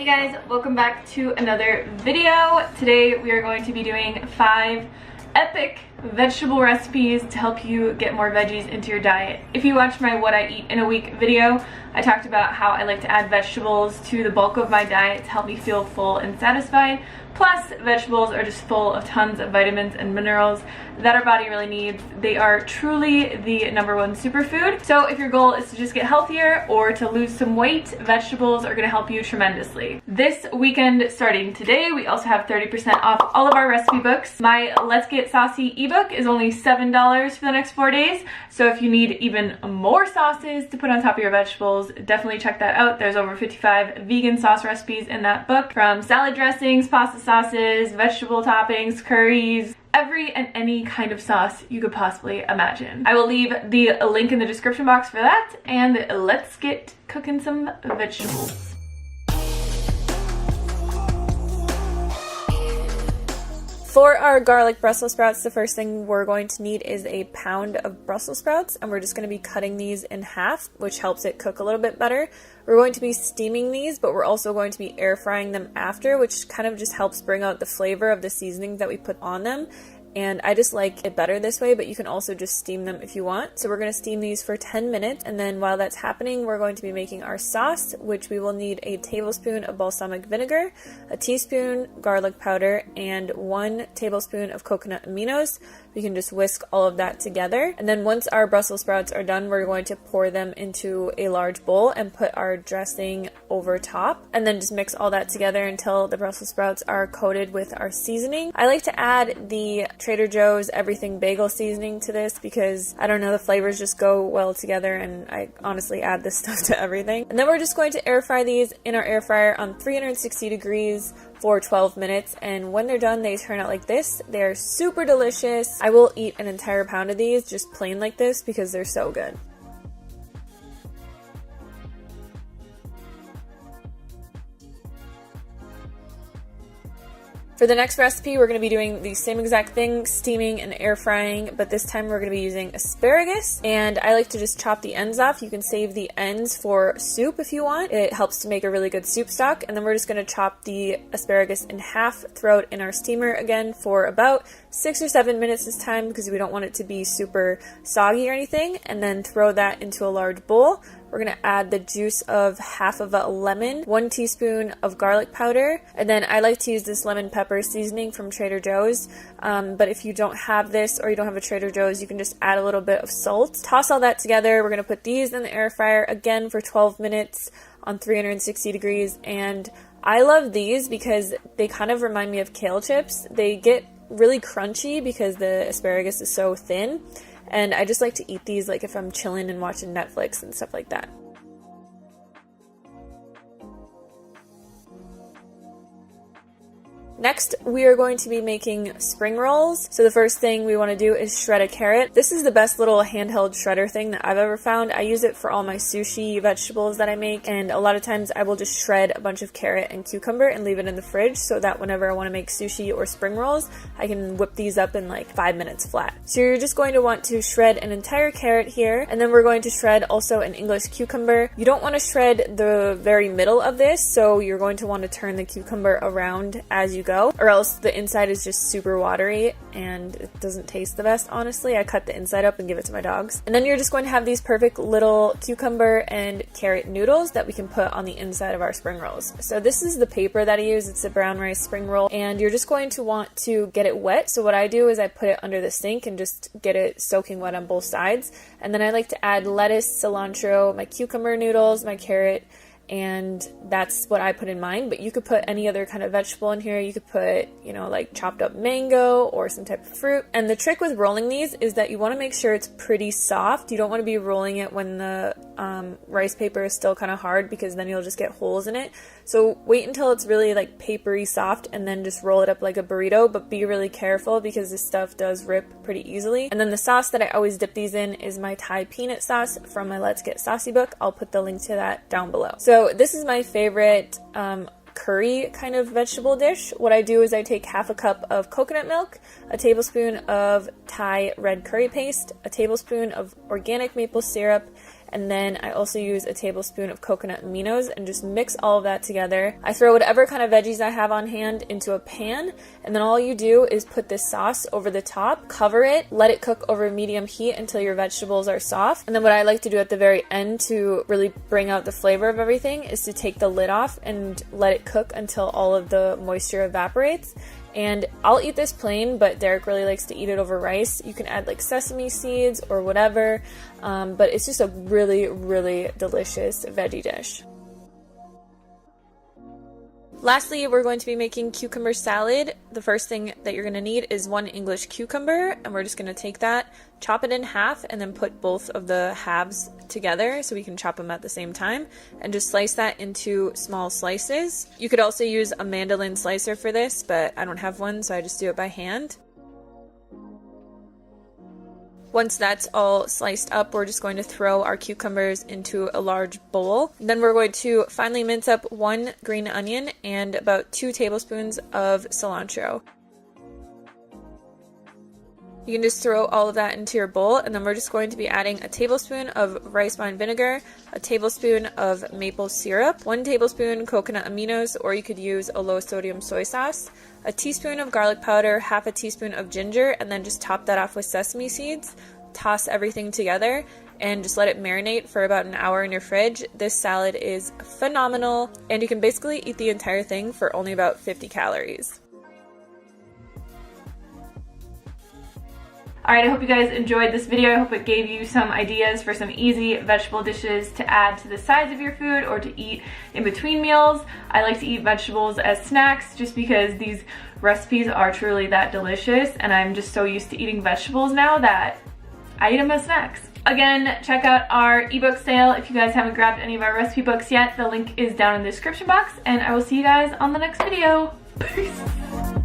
guys, welcome back to another video. Today we are going to be doing 5 epic vegetable recipes to help you get more veggies into your diet. If you watched my what I eat in a week video, I talked about how I like to add vegetables to the bulk of my diet to help me feel full and satisfied. Plus, vegetables are just full of tons of vitamins and minerals that our body really needs. They are truly the #1 superfood. So if your goal is to just get healthier or to lose some weight, vegetables are gonna help you tremendously. This weekend, starting today, we also have 30% off all of our recipe books. My Let's Get Saucy ebook is only $7 for the next 4 days. So if you need even more sauces to put on top of your vegetables, definitely check that out. There's over 55 vegan sauce recipes in that book, from salad dressings, pasta sauces, vegetable toppings, curries, every and any kind of sauce you could possibly imagine. I will leave the link in the description box for that, and let's get cooking some vegetables. For our garlic Brussels sprouts, the first thing we're going to need is a pound of Brussels sprouts, and we're just going to be cutting these in half, which helps it cook a little bit better. We're going to be steaming these, but we're also going to be air frying them after, which kind of just helps bring out the flavor of the seasonings that we put on them. And I just like it better this way, but you can also just steam them if you want. So we're going to steam these for 10 minutes, and then while that's happening, we're going to be making our sauce, which we will need a tablespoon of balsamic vinegar, a teaspoon garlic powder, and 1 tablespoon of coconut aminos. We can just whisk all of that together. And then once our Brussels sprouts are done, we're going to pour them into a large bowl and put our dressing over top, and then just mix all that together until the Brussels sprouts are coated with our seasoning. I like to add the Trader Joe's everything bagel seasoning to this because, I don't know, the flavors just go well together, and I honestly add this stuff to everything. And then we're just going to air fry these in our air fryer on 360 degrees for 12 minutes, and when they're done, they turn out like this. They're super delicious. I will eat an entire pound of these just plain like this because they're so good. For the next recipe, we're going to be doing the same exact thing, steaming and air frying, but this time we're going to be using asparagus, and I like to just chop the ends off. You can save the ends for soup if you want. It helps to make a really good soup stock, and then we're just going to chop the asparagus in half, throw it in our steamer again for about 6 or 7 minutes this time because we don't want it to be super soggy or anything, and then throw that into a large bowl. We're going to add the juice of half of a lemon, 1 teaspoon of garlic powder, and then I like to use this lemon pepper seasoning from Trader Joe's, but if you don't have this or you don't have a Trader Joe's, you can just add a little bit of salt. Toss all that together. We're going to put these in the air fryer again for 12 minutes on 360 degrees, and I love these because they kind of remind me of kale chips. They get really crunchy because the asparagus is so thin. And I just like to eat these like if I'm chilling and watching Netflix and stuff like that. Next, we are going to be making spring rolls. So the first thing we want to do is shred a carrot. This is the best little handheld shredder thing that I've ever found. I use it for all my sushi vegetables that I make, and a lot of times I will just shred a bunch of carrot and cucumber and leave it in the fridge so that whenever I want to make sushi or spring rolls, I can whip these up in like 5 minutes flat. So you're just going to want to shred an entire carrot here, and then we're going to shred also an English cucumber. You don't want to shred the very middle of this, so you're going to want to turn the cucumber around as you go, or else the inside is just super watery and it doesn't taste the best, honestly. I cut the inside up and give it to my dogs. And then you're just going to have these perfect little cucumber and carrot noodles that we can put on the inside of our spring rolls. So this is the paper that I use. It's a brown rice spring roll, and you're just going to want to get it wet. So what I do is I put it under the sink and just get it soaking wet on both sides. And then I like to add lettuce, cilantro, my cucumber noodles, my carrot, and that's what I put in mine, but you could put any other kind of vegetable in here. You could put, you know, like chopped up mango or some type of fruit. And the trick with rolling these is that you want to make sure it's pretty soft. You don't want to be rolling it when the rice paper is still kind of hard, because then you'll just get holes in it. So wait until it's really like papery soft and then just roll it up like a burrito, but be really careful because this stuff does rip pretty easily. And then the sauce that I always dip these in is my Thai peanut sauce from my Let's Get Saucy book. I'll put the link to that down below. So this is my favorite curry kind of vegetable dish. What I do is I take half a cup of coconut milk, a tablespoon of Thai red curry paste, a tablespoon of organic maple syrup, and then I also use a tablespoon of coconut aminos and just mix all of that together. I throw whatever kind of veggies I have on hand into a pan, and then all you do is put this sauce over the top, cover it, let it cook over medium heat until your vegetables are soft. And then what I like to do at the very end to really bring out the flavor of everything is to take the lid off and let it cook until all of the moisture evaporates. And I'll eat this plain, but Derek really likes to eat it over rice. You can add like sesame seeds or whatever, but it's just a really, really delicious veggie dish. Lastly, we're going to be making cucumber salad. The first thing that you're going to need is 1 English cucumber, and we're just going to take that, chop it in half, and then put both of the halves together so we can chop them at the same time, and just slice that into small slices. You could also use a mandolin slicer for this, but I don't have one, so I just do it by hand. Once that's all sliced up, we're just going to throw our cucumbers into a large bowl. Then we're going to finely mince up 1 green onion and about 2 tablespoons of cilantro. You can just throw all of that into your bowl, and then we're just going to be adding a tablespoon of rice wine vinegar, a tablespoon of maple syrup, 1 tablespoon coconut aminos, or you could use a low sodium soy sauce, a teaspoon of garlic powder, half a teaspoon of ginger, and then just top that off with sesame seeds. Toss everything together and just let it marinate for about an hour in your fridge. This salad is phenomenal, and you can basically eat the entire thing for only about 50 calories. Alright, I hope you guys enjoyed this video. I hope it gave you some ideas for some easy vegetable dishes to add to the sides of your food or to eat in between meals. I like to eat vegetables as snacks just because these recipes are truly that delicious, and I'm just so used to eating vegetables now that I eat them as snacks. Again, check out our ebook sale if you guys haven't grabbed any of our recipe books yet. The link is down in the description box, and I will see you guys on the next video. Peace!